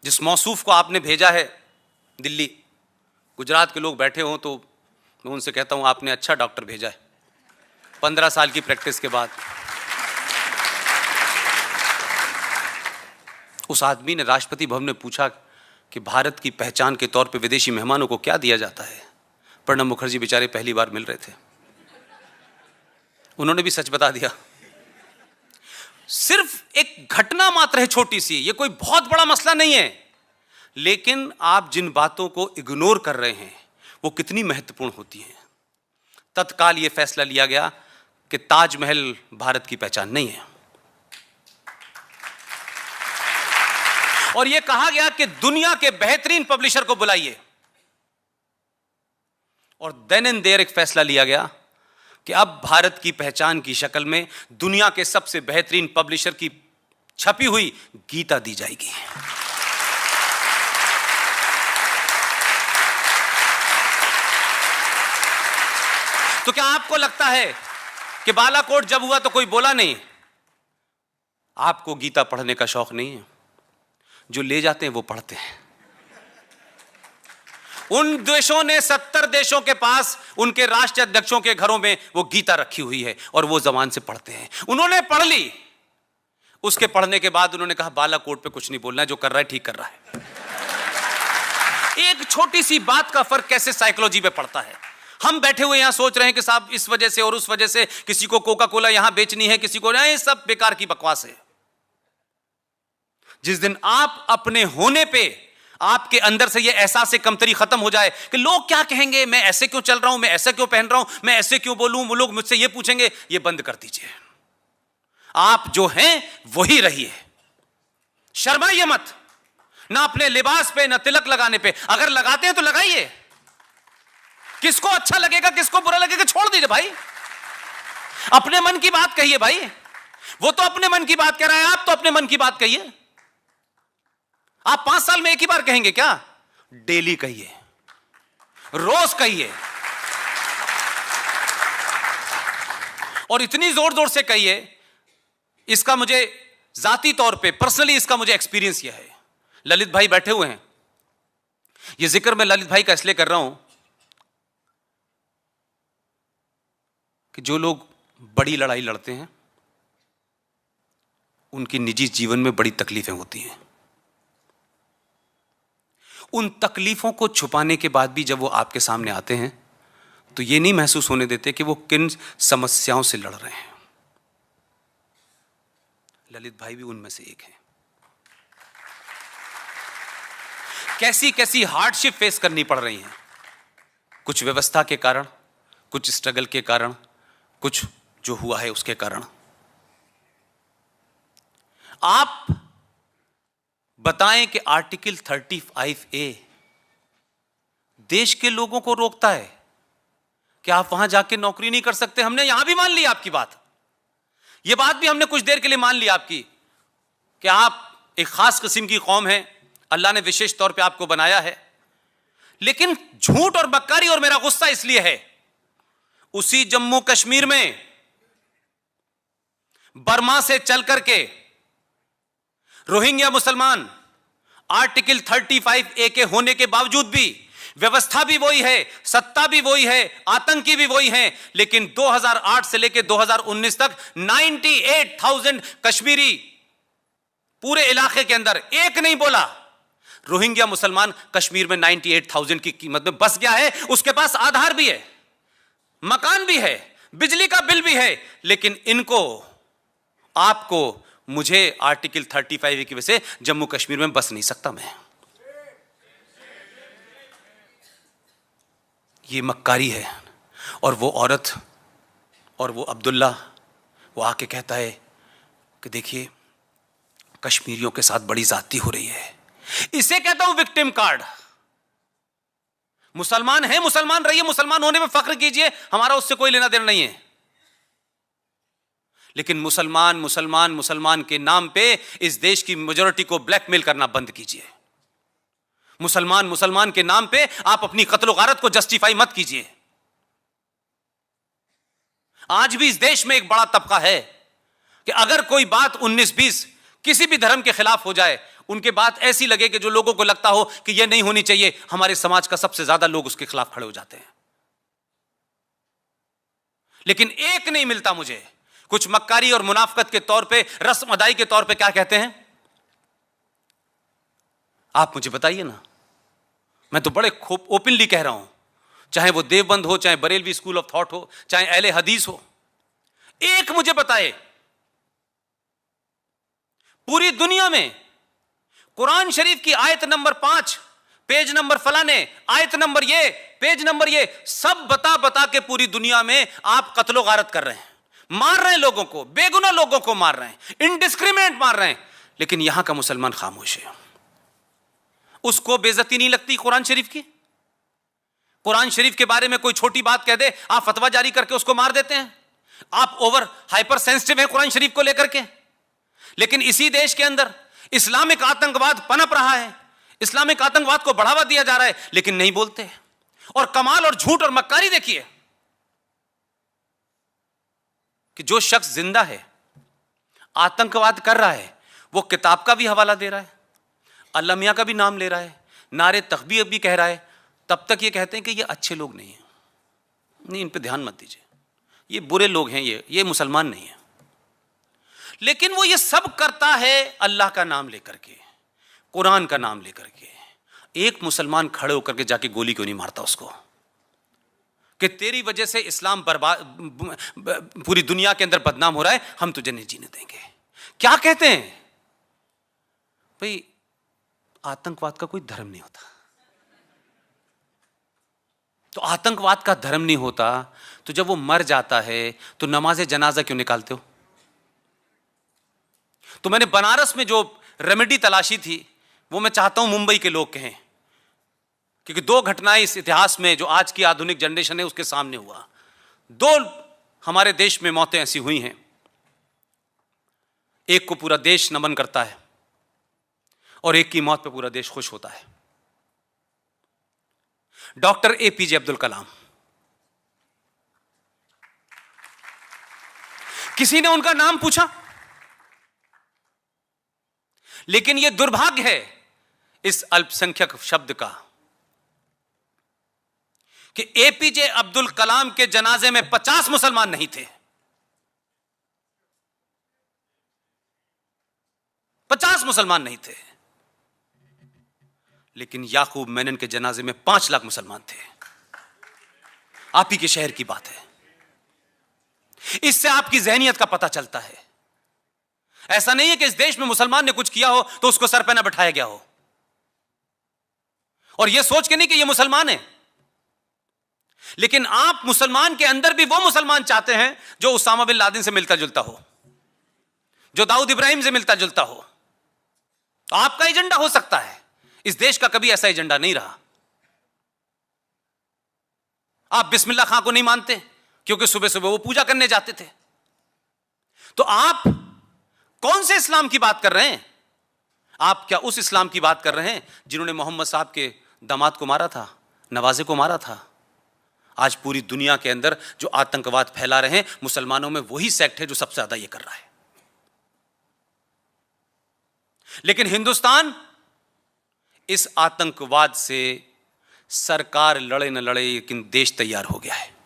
जिस मौसूफ को आपने भेजा है दिल्ली, गुजरात के लोग बैठे हों तो मैं उनसे कहता हूं आपने अच्छा डॉक्टर भेजा है, 15 साल की प्रैक्टिस के बाद। उस आदमी ने राष्ट्रपति भवन में पूछा कि भारत की पहचान के तौर पे विदेशी मेहमानों को क्या दिया जाता है। प्रणब मुखर्जी बेचारे पहली बार मिल रहे थे, उन्होंने भी सच बता दिया। सिर्फ एक घटना मात्र है छोटी सी, ये कोई बहुत बड़ा मसला नहीं है, लेकिन आप जिन बातों को इग्नोर कर रहे हैं वो कितनी महत्वपूर्ण होती हैं। तत्काल यह फैसला लिया गया कि ताजमहल भारत की पहचान नहीं है, और यह कहा गया कि दुनिया के बेहतरीन पब्लिशर को बुलाइए, और देन एंड देयर एक फैसला लिया गया कि अब भारत की पहचान की शक्ल में दुनिया के सबसे बेहतरीन पब्लिशर की छपी हुई गीता दी जाएगी। तो क्या आपको लगता है कि बालाकोट जब हुआ तो कोई बोला नहीं? आपको गीता पढ़ने का शौक नहीं है? जो ले जाते हैं वो पढ़ते हैं। उन देशों ने 70 देशों के पास उनके राष्ट्रीय अध्यक्षों के घरों में वो गीता रखी हुई है और वो जबान से पढ़ते हैं। उन्होंने पढ़ ली, उसके पढ़ने के बाद उन्होंने कहा बालाकोट पे कुछ नहीं बोलना है, जो कर रहा है ठीक कर रहा है। एक छोटी सी बात का फर्क कैसे साइकोलॉजी पे पड़ता है। हम बैठे हुए यहां सोच रहे हैं कि साहब इस वजह से और उस वजह से किसी को कोका कोला यहां बेचनी है, किसी को नहीं, सब बेकार की बकवास है। जिस दिन आप अपने होने पे आपके अंदर से यह एहसास कमतरी खत्म हो जाए कि लोग क्या कहेंगे, मैं ऐसे क्यों चल रहा हूं, मैं ऐसे क्यों पहन रहा हूं, मैं ऐसे क्यों बोलूं, वो लोग मुझसे यह पूछेंगे, यह बंद कर दीजिए। आप जो हैं वही रहिए, शर्माइए मत, ना अपने लिबास पे ना तिलक लगाने पे। अगर लगाते हैं तो लगाइए, किसको अच्छा लगेगा किसको बुरा लगेगा छोड़ दीजिए भाई। अपने मन की बात कहिए भाई, वो तो अपने मन की बात कह रहा है, आप तो अपने मन की बात कहिए। आप 5 साल में एक ही बार कहेंगे क्या? डेली कहिए, रोज कहिए, और इतनी जोर जोर से कहिए। इसका मुझे जाती तौर पे पर्सनली इसका मुझे एक्सपीरियंस यह है। ललित भाई बैठे हुए हैं, यह जिक्र मैं ललित भाई का इसलिए कर रहा हूं कि जो लोग बड़ी लड़ाई लड़ते हैं उनकी निजी जीवन में बड़ी तकलीफें होती हैं। उन तकलीफों को छुपाने के बाद भी जब वो आपके सामने आते हैं तो ये नहीं महसूस होने देते कि वो किन समस्याओं से लड़ रहे हैं। ललित भाई भी उनमें से एक हैं। कैसी कैसी हार्डशिप फेस करनी पड़ रही है, कुछ व्यवस्था के कारण, कुछ स्ट्रगल के कारण, कुछ जो हुआ है उसके कारण। आप बताएं कि आर्टिकल 35A देश के लोगों को रोकता है कि आप वहां जाके नौकरी नहीं कर सकते। हमने यहां भी मान ली आपकी बात, यह बात भी हमने कुछ देर के लिए मान ली आपकी कि आप एक खास किस्म की कौम है, अल्लाह ने विशेष तौर पे आपको बनाया है। लेकिन झूठ और बक्कारी और मेरा गुस्सा इसलिए है, उसी जम्मू कश्मीर में बर्मा से चल करके रोहिंग्या मुसलमान आर्टिकल 35A के होने के बावजूद भी व्यवस्था भी वही है, सत्ता भी वही है, आतंकी भी वही है, लेकिन 2008 से लेकर 2019 तक 98,000 कश्मीरी पूरे इलाके के अंदर एक नहीं बोला। रोहिंग्या मुसलमान कश्मीर में 98,000 की कीमत में बस गया है। उसके पास आधार भी है, मकान भी है, बिजली का बिल भी है, लेकिन इनको, आपको, मुझे आर्टिकल 35A की वजह से जम्मू कश्मीर में बस नहीं सकता मैं। ये मक्कारी है। और वो औरत और वो अब्दुल्ला वो आके कहता है कि देखिए कश्मीरियों के साथ बड़ी ज्यादती हो रही है। इसे कहता हूं विक्टिम कार्ड। मुसलमान है, मुसलमान रहिए, मुसलमान होने में फख्र कीजिए, हमारा उससे कोई लेना देना नहीं है। लेकिन मुसलमान मुसलमान मुसलमान के नाम पे इस देश की मेजॉरिटी को ब्लैकमेल करना बंद कीजिए। मुसलमान मुसलमान के नाम पे आप अपनी कत्ल गारत को जस्टिफाई मत कीजिए। आज भी इस देश में एक बड़ा तबका है कि अगर कोई बात 19-20 किसी भी धर्म के खिलाफ हो जाए, उनके बात ऐसी लगे कि जो लोगों को लगता हो कि यह नहीं होनी चाहिए, हमारे समाज का सबसे ज्यादा लोग उसके खिलाफ खड़े हो जाते हैं। लेकिन एक नहीं मिलता मुझे, कुछ मक्कारी और मुनाफकत के तौर पे, रस्म अदाई के तौर पे क्या कहते हैं, आप मुझे बताइए ना। मैं तो बड़े खूब ओपनली कह रहा हूं, चाहे वो देवबंद हो, चाहे बरेलवी स्कूल ऑफ थॉट हो, चाहे अहले हदीस हो, एक मुझे बताए पूरी दुनिया में कुरान शरीफ की आयत नंबर 5, पेज नंबर फलाने, आयत नंबर ये, पेज नंबर ये, सब बता बता के पूरी दुनिया में आप कत्लो गारत कर रहे हैं, मार रहे हैं लोगों को, बेगुनाह लोगों को मार रहे हैं, इनडिस्क्रिमिनेट मार रहे हैं, लेकिन यहां का मुसलमान खामोश है। उसको बेइज्जती नहीं लगती कुरान शरीफ की? कुरान शरीफ के बारे में कोई छोटी बात कह दे, आप फतवा जारी करके उसको मार देते हैं। आप ओवर हाइपर सेंसिटिव हैं कुरान शरीफ को लेकर के। लेकिन इसी देश के अंदर इस्लामिक आतंकवाद पनप रहा है, इस्लामिक आतंकवाद को बढ़ावा दिया जा रहा है, लेकिन नहीं बोलते। और कमाल और झूठ और मक्कारी देखिए कि जो शख्स जिंदा है, आतंकवाद कर रहा है, वो किताब का भी हवाला दे रहा है, अल्लाह मियां का भी नाम ले रहा है, नारे तकबीर भी कह रहा है, तब तक ये कहते हैं कि ये अच्छे लोग नहीं हैं, नहीं इन पे ध्यान मत दीजिए, ये बुरे लोग हैं, ये मुसलमान नहीं है। लेकिन वो ये सब करता है अल्लाह का नाम लेकर के, कुरान का नाम लेकर के। एक मुसलमान खड़े होकर के जाके गोली क्यों नहीं मारता उसको कि तेरी वजह से इस्लाम बर्बाद, पूरी दुनिया के अंदर बदनाम हो रहा है, हम तुझे नहीं जीने देंगे। क्या कहते हैं भाई, आतंकवाद का कोई धर्म नहीं होता। तो आतंकवाद का धर्म नहीं होता तो जब वो मर जाता है तो नमाज जनाजा क्यों निकालते हो? तो मैंने बनारस में जो रेमेडी तलाशी थी, वो मैं चाहता हूं मुंबई के लोग कहें, क्योंकि दो घटनाएं इस इतिहास में जो आज की आधुनिक जनरेशन है उसके सामने हुआ। दो हमारे देश में मौतें ऐसी हुई हैं, एक को पूरा देश नमन करता है और एक की मौत पे पूरा देश खुश होता है। डॉक्टर एपीजे अब्दुल कलाम, किसी ने उनका नाम पूछा? लेकिन यह दुर्भाग्य है इस अल्पसंख्यक शब्द का कि एपीजे अब्दुल कलाम के जनाजे में 50 मुसलमान नहीं थे। 50 मुसलमान नहीं थे, लेकिन याकूब मेनन के जनाजे में 5 लाख मुसलमान थे। आप ही के शहर की बात है। इससे आपकी जहनियत का पता चलता है। ऐसा नहीं है कि इस देश में मुसलमान ने कुछ किया हो तो उसको सर पे ना बैठाया गया हो, और यह सोच के नहीं कि यह मुसलमान है। लेकिन आप मुसलमान के अंदर भी वो मुसलमान चाहते हैं जो उसामा बिन लादेन से मिलता जुलता हो, जो दाऊद इब्राहिम से मिलता जुलता हो। तो आपका एजेंडा हो सकता है, इस देश का कभी ऐसा एजेंडा नहीं रहा। आप बिस्मिल्लाह खां को नहीं मानते क्योंकि सुबह सुबह वो पूजा करने जाते थे। तो आप कौन से इस्लाम की बात कर रहे हैं? आप क्या उस इस्लाम की बात कर रहे हैं जिन्होंने मोहम्मद साहब के दामाद को मारा था, नवाजे को मारा था? आज पूरी दुनिया के अंदर जो आतंकवाद फैला रहे हैं, मुसलमानों में वही सेक्ट है जो सबसे ज्यादा ये कर रहा है। लेकिन हिंदुस्तान इस आतंकवाद से सरकार लड़े न लड़े, लेकिन देश तैयार हो गया है।